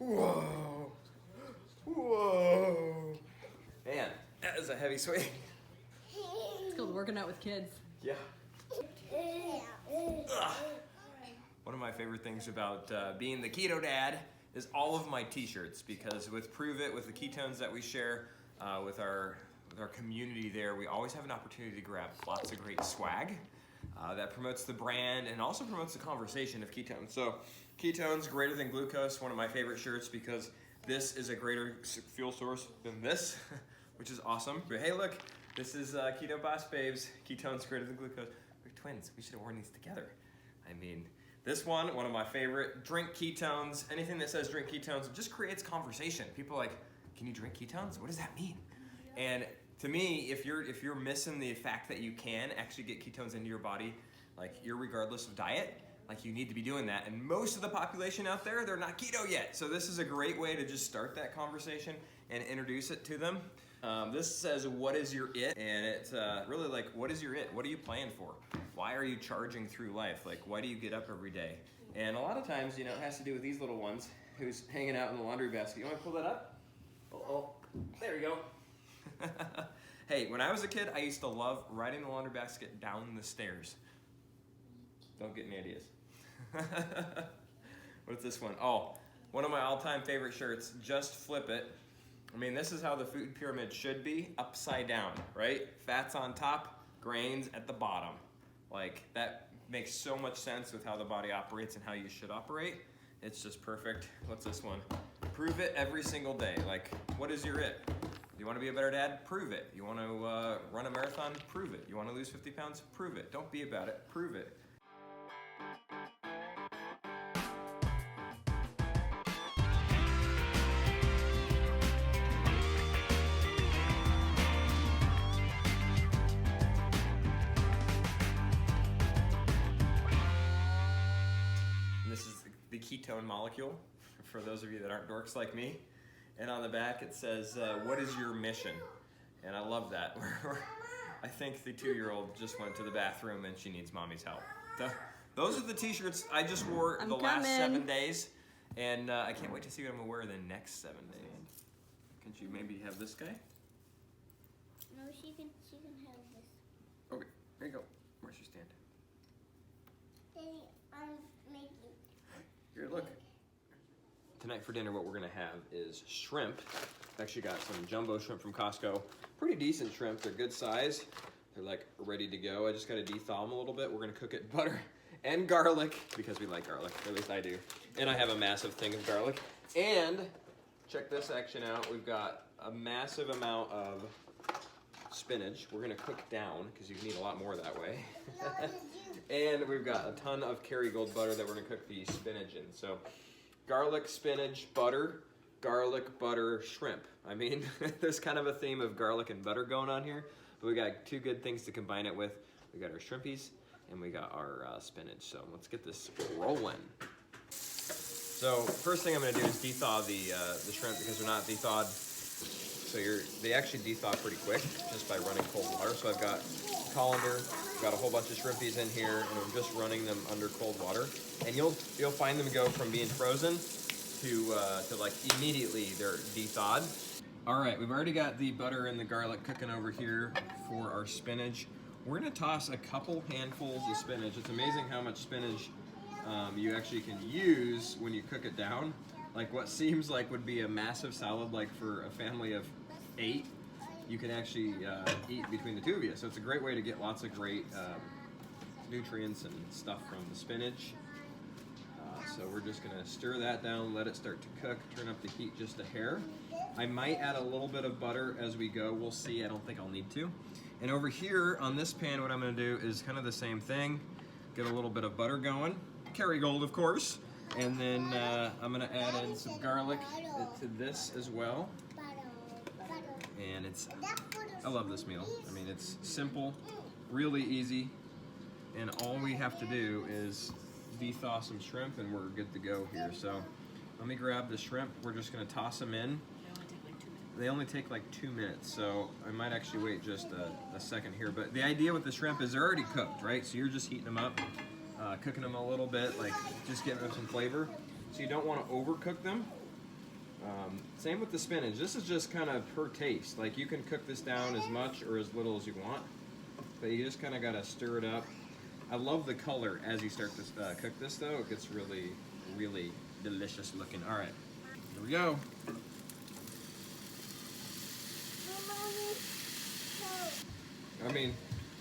Whoa. Whoa. Man, that is a heavy swing. It's called working out with kids. Yeah. Ugh. One of my favorite things about being the Keto Dad is all of my t-shirts, because with Prove It, with the ketones that we share with our community there, we always have an opportunity to grab lots of great swag that promotes the brand and also promotes the conversation of ketones. So ketones greater than glucose, one of my favorite shirts, because this is a greater fuel source than this, which is awesome. But hey, look, this is Keto Boss Babes, ketones greater than glucose. We're twins, we should have worn these together. I mean, this one of my favorite, drink ketones. Anything that says drink ketones just creates conversation. People are like, can you drink ketones? What does that mean? And to me, if you're missing the fact that you can actually get ketones into your body, like irregardless of diet, like you need to be doing that. And most of the population out there, they're not keto yet. So this is a great way to just start that conversation and introduce it to them. This says, what is your it? And it's really like, what is your it? What are you playing for? Why are you charging through life? Like, why do you get up every day? And a lot of times, you know, it has to do with these little ones who's hanging out in the laundry basket. You want to pull that up? Oh, there we go. Hey, when I was a kid, I used to love riding the laundry basket down the stairs. Don't get any ideas. What's this one? Oh, one of my all-time favorite shirts, Just Flip It. I mean, this is how the food pyramid should be, upside down, right? Fats on top, grains at the bottom. Like, that makes so much sense with how the body operates and how you should operate. It's just perfect. What's this one? Prove it every single day. Like, what is your it? You want to be a better dad? Prove it. You want to run a marathon? Prove it. You want to lose 50 pounds? Prove it. Don't be about it. Prove it. This is the ketone molecule, for those of you that aren't dorks like me. And on the back it says, what is your mission? And I love that. I think the 2-year-old just went to the bathroom and she needs mommy's help. Those are the t-shirts I just wore last 7 days. And I can't wait to see what I'm gonna wear the next 7 days. Can you maybe have this guy? No, she can have this. Okay, there you go. Where's your stand? Daddy, I'm making. Here, look. Tonight for dinner, what we're gonna have is shrimp. I've actually got some jumbo shrimp from Costco. Pretty decent shrimp, they're good size. They're like ready to go. I just gotta de-thaw them a little bit. We're gonna cook it in butter and garlic, because we like garlic, or at least I do. And I have a massive thing of garlic. And check this action out. We've got a massive amount of spinach. We're gonna cook down, because you need a lot more that way. And we've got a ton of Kerrygold butter that we're gonna cook the spinach in. So garlic, spinach, butter, garlic, butter, shrimp. I mean, there's kind of a theme of garlic and butter going on here, but we got two good things to combine it with. We got our shrimpies and we got our spinach. So let's get this rolling. So first thing I'm gonna do is de-thaw the shrimp, because they're not de-thawed. So they actually de-thaw pretty quick just by running cold water. So I've got colander, got a whole bunch of shrimpies in here, and I'm just running them under cold water. And you'll find them go from being frozen to like immediately they're de-thawed. All right, we've already got the butter and the garlic cooking over here for our spinach. We're gonna toss a couple handfuls of spinach. It's amazing how much spinach you actually can use when you cook it down. Like what seems like would be a massive salad, like for a family of 8, you can actually eat between the two of you. So it's a great way to get lots of great nutrients and stuff from the spinach. So we're just gonna stir that down, let it start to cook, turn up the heat just a hair. I might add a little bit of butter as we go, we'll see, I don't think I'll need to. And over here on this pan, what I'm gonna do is kind of the same thing. Get a little bit of butter going, Kerrygold of course. And then I'm gonna add in some garlic to this as well. And I love this meal. I mean, it's simple, really easy, and all we have to do is de-thaw some shrimp and we're good to go here. So let me grab the shrimp. We're just gonna toss them in. They only take like 2 minutes, so I might actually wait just a second here. But the idea with the shrimp is they're already cooked, right? So you're just heating them up, cooking them a little bit, like just getting them some flavor. So you don't want to overcook them. Same with the spinach. This is just kind of per taste. Like you can cook this down as much or as little as you want, but you just kind of got to stir it up. I love the color as you start to cook this though. It gets really, really delicious looking. All right, here we go. I mean,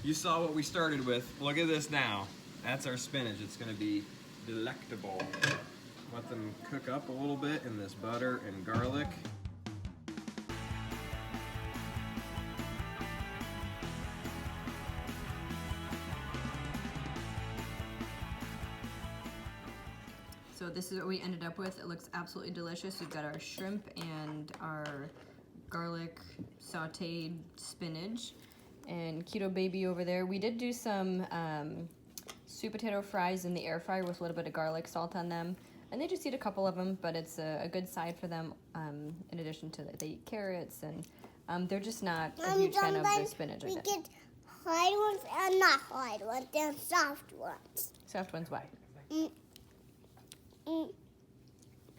you saw what we started with. Look at this now. That's our spinach. It's gonna be delectable. Let them cook up a little bit in this butter and garlic. So this is what we ended up with. It looks absolutely delicious. We've got our shrimp and our garlic sauteed spinach and Keto Baby over there. We did do some sweet potato fries in the air fryer with a little bit of garlic salt on them. And they just eat a couple of them, but it's a good side for them. In addition to that, they eat carrots, and they're just not a huge fan of the spinach. We get hard ones and not hard ones. They're soft ones. Soft ones, why?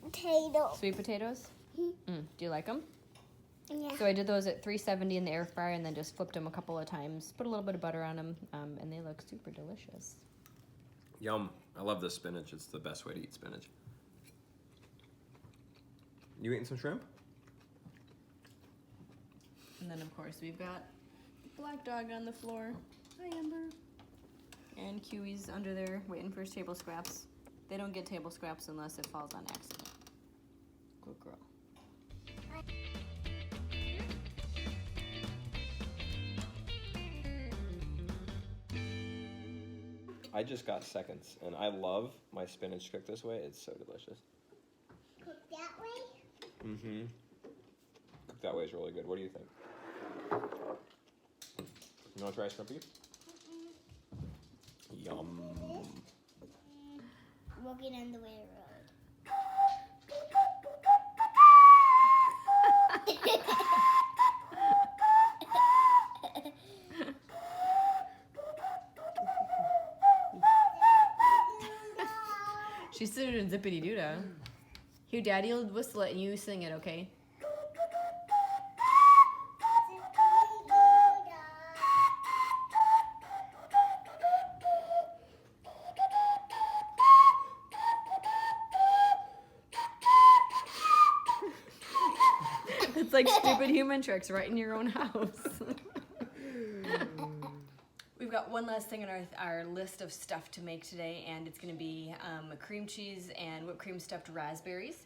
Potatoes. Sweet potatoes? Mm-hmm. Do you like them? Yeah. So I did those at 370 in the air fryer and then just flipped them a couple of times. Put a little bit of butter on them, and they look super delicious. Yum. I love this spinach. It's the best way to eat spinach. You eating some shrimp? And then, of course, we've got Black Dog on the floor. Hi, Amber. And Kiwi's under there waiting for his table scraps. They don't get table scraps unless it falls on accident. Good girl. I just got seconds, and I love my spinach cooked this way. It's so delicious. Cook that way? Mm-hmm. Cooked that way is really good. What do you think? You want to try shrimpy? Yum. Walking on the way road. She's sitting in zippity doo dah. Here, Daddy will whistle it and you sing it, okay? It's like stupid human tricks right in your own house. We've got one last thing on our list of stuff to make today, and it's going to be cream cheese and whipped cream stuffed raspberries.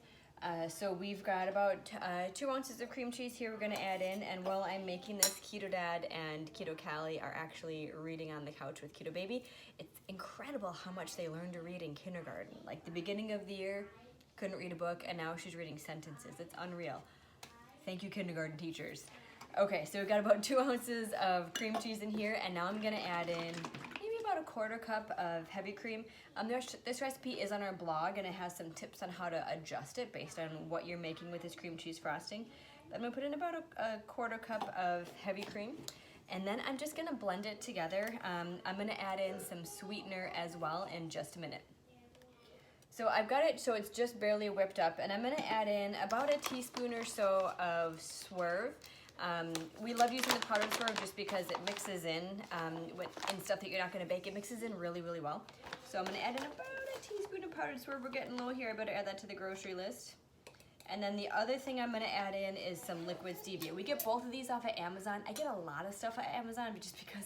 So we've got about 2 ounces of cream cheese here we're going to add in, and while I'm making this, Keto Dad and Keto Callie are actually reading on the couch with Keto Baby. It's incredible how much they learn to read in kindergarten. Like the beginning of the year, couldn't read a book, and now she's reading sentences. It's unreal. Thank you, kindergarten teachers. Okay, so we've got about 2 ounces of cream cheese in here, and now I'm gonna add in maybe about a 1/4 cup of heavy cream. This recipe is on our blog, and it has some tips on how to adjust it based on what you're making with this cream cheese frosting. I'm gonna put in about a 1/4 cup of heavy cream, and then I'm just gonna blend it together. I'm gonna add in some sweetener as well in just a minute. So I've got it so it's just barely whipped up, and I'm gonna add in about a teaspoon or so of Swerve. We love using the powdered Swerve just because it mixes in stuff that you're not gonna bake. It mixes in really, really well. So I'm gonna add in about a teaspoon of powdered Swerve. We're getting low here. I better add that to the grocery list. And then the other thing I'm gonna add in is some liquid stevia. We get both of these off of Amazon. I get a lot of stuff at Amazon just because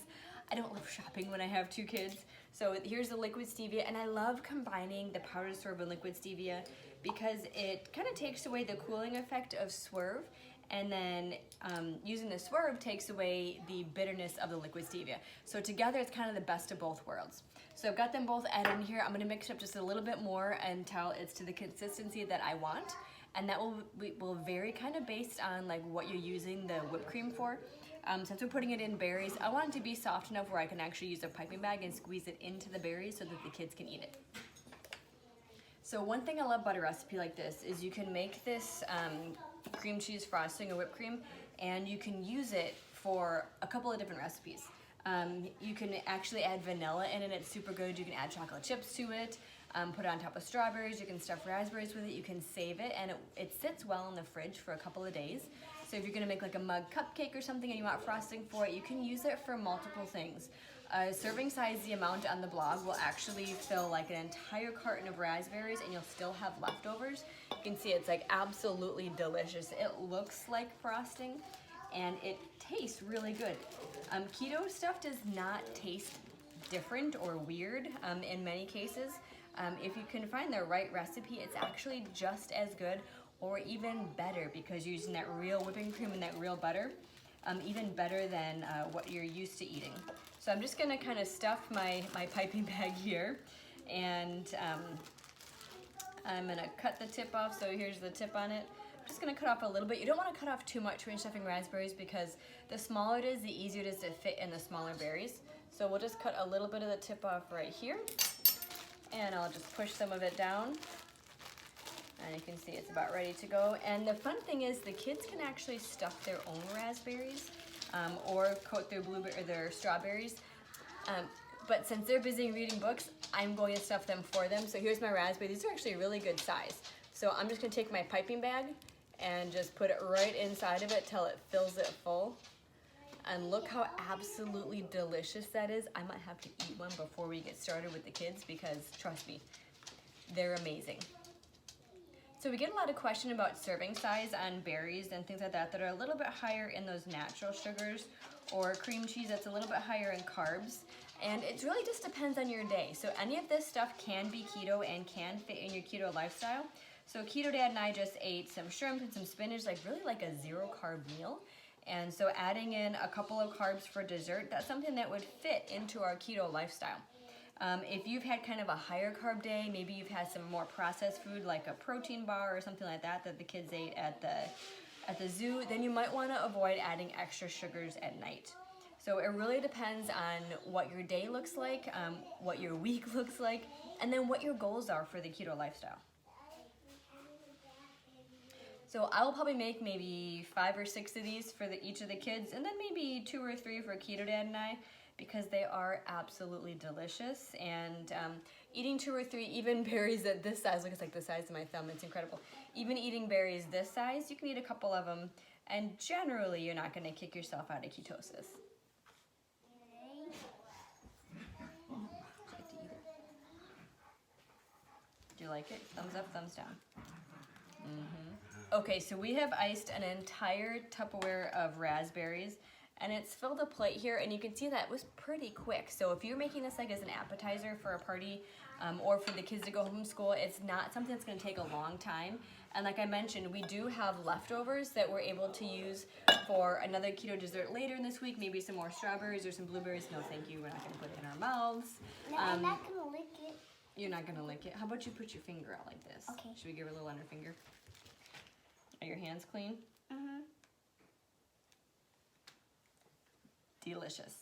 I don't love shopping when I have 2 kids. So here's the liquid stevia, and I love combining the powdered Swerve and liquid stevia because it kind of takes away the cooling effect of Swerve, and then using the Swerve takes away the bitterness of the liquid stevia. So together it's kind of the best of both worlds. So I've got them both added in here. I'm gonna mix it up just a little bit more until it's to the consistency that I want, and that will vary kind of based on like what you're using the whipped cream for. Since we're putting it in berries, I want it to be soft enough where I can actually use a piping bag and squeeze it into the berries so that the kids can eat it. So one thing I love about a recipe like this is you can make this cream cheese frosting or whipped cream, and you can use it for a couple of different recipes. You can actually add vanilla in it, it's super good. You can add chocolate chips to it. Put it on top of strawberries. You can stuff raspberries with it. You can save it, and it sits well in the fridge for a couple of days. So if you're gonna make like a mug cupcake or something and you want frosting for it, you can use it for multiple things. Serving size, the amount on the blog will actually fill like an entire carton of raspberries, and you'll still have leftovers. You can see it's like absolutely delicious. It looks like frosting, and it tastes really good. Keto stuff does not taste different or weird in many cases. If you can find the right recipe, it's actually just as good or even better because you're using that real whipping cream and that real butter, even better than what you're used to eating. So I'm just gonna kind of stuff my piping bag here, and I'm gonna cut the tip off. So here's the tip on it. I'm just gonna cut off a little bit. You don't wanna cut off too much when you're stuffing raspberries because the smaller it is, the easier it is to fit in the smaller berries. So we'll just cut a little bit of the tip off right here, and I'll just push some of it down. And you can see it's about ready to go. And the fun thing is the kids can actually stuff their own raspberries or coat their strawberries. But since they're busy reading books, I'm going to stuff them for them. So here's my raspberry. These are actually a really good size. So I'm just gonna take my piping bag and just put it right inside of it till it fills it full. And look how absolutely delicious that is. I might have to eat one before we get started with the kids because trust me, they're amazing. So we get a lot of question about serving size on berries and things like that that are a little bit higher in those natural sugars, or cream cheese that's a little bit higher in carbs. And it really just depends on your day. So any of this stuff can be keto and can fit in your keto lifestyle. So Keto Dad and I just ate some shrimp and some spinach, like really like a 0 carb meal. And so adding in a couple of carbs for dessert, that's something that would fit into our keto lifestyle. If you've had kind of a higher carb day, maybe you've had some more processed food like a protein bar or something like that that the kids ate at the zoo, then you might want to avoid adding extra sugars at night. So it really depends on what your day looks like, what your week looks like, and then what your goals are for the keto lifestyle. So I will probably make maybe 5 or 6 of these for each of the kids, and then maybe 2 or 3 for Keto Dad and I, because they are absolutely delicious. And eating 2 or 3, even berries that this size, look, it's like the size of my thumb, it's incredible. Even eating berries this size, you can eat a couple of them, and generally you're not gonna kick yourself out of ketosis. Do you like it? Thumbs up, thumbs down. Okay, so we have iced an entire Tupperware of raspberries, and it's filled a plate here, and you can see that was pretty quick. So if you're making this like as an appetizer for a party or for the kids to go home from school, it's not something that's gonna take a long time. And like I mentioned, we do have leftovers that we're able to use for another keto dessert later in this week, maybe some more strawberries or some blueberries. No, thank you, we're not gonna put it in our mouths. No, I'm not gonna lick it. You're not gonna lick it? How about you put your finger out like this? Okay. Should we give her a little on her finger? Are your hands clean? Mm-hmm. Delicious.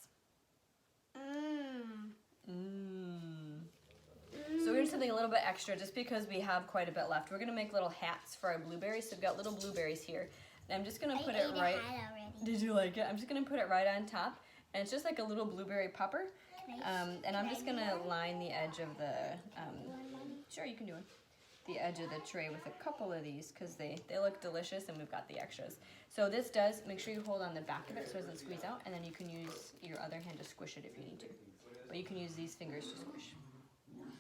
Mmm. So we're gonna do something a little bit extra just because we have quite a bit left. We're gonna make little hats for our blueberries. So we've got little blueberries here. And I'm just gonna put it right. Did you like it? I'm just gonna put it right on top. And it's just like a little blueberry popper. And I'm just gonna line the edge of the, sure you can do it. The edge of the tray with a couple of these because they look delicious and we've got the extras. So this does, make sure you hold on the back of it so it doesn't squeeze out, and then you can use your other hand to squish it if you need to. But you can use these fingers to squish.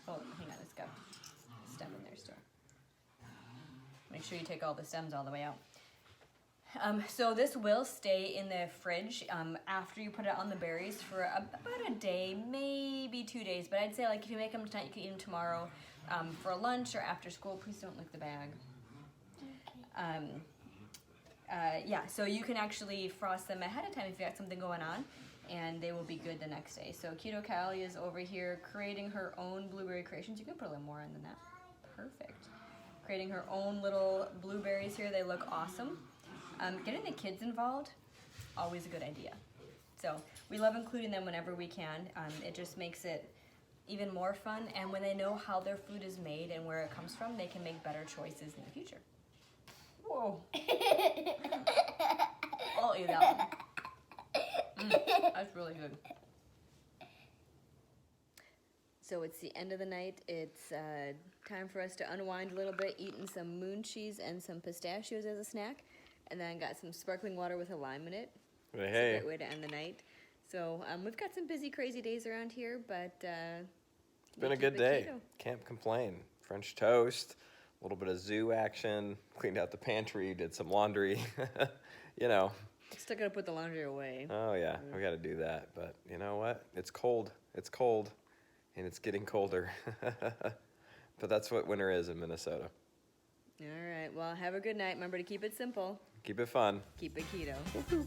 Oh, hang on, it's got a stem in there still. Make sure you take all the stems all the way out. So this will stay in the fridge after you put it on the berries for about a day, maybe 2 days. But I'd say like if you make them tonight, you can eat them tomorrow for lunch or after school. Please don't lick the bag. Yeah, so you can actually frost them ahead of time if you got something going on, and they will be good the next day. So Keto Callie is over here creating her own blueberry creations. You can put a little more in than that. Perfect. Creating her own little blueberries here. They look awesome. Getting the kids involved, always a good idea. So we love including them whenever we can. It just makes it even more fun, and when they know how their food is made and where it comes from, they can make better choices in the future. Whoa. I'll eat that one. That's really good. So it's the end of the night. It's time for us to unwind a little bit, eating some moon cheese and some pistachios as a snack. And then got some sparkling water with a lime in it. Hey, It's hey. a great way to end the night. So we've got some busy, crazy days around here, but It's been a good day. Can't complain. French toast, a little bit of zoo action, cleaned out the pantry, did some laundry. You know. Still gotta put the laundry away. Oh yeah, we got to do that. But you know what? It's cold. It's cold, and it's getting colder. But that's what winter is in Minnesota. All right. Well, have a good night. Remember to keep it simple. Keep it fun. Keep it keto.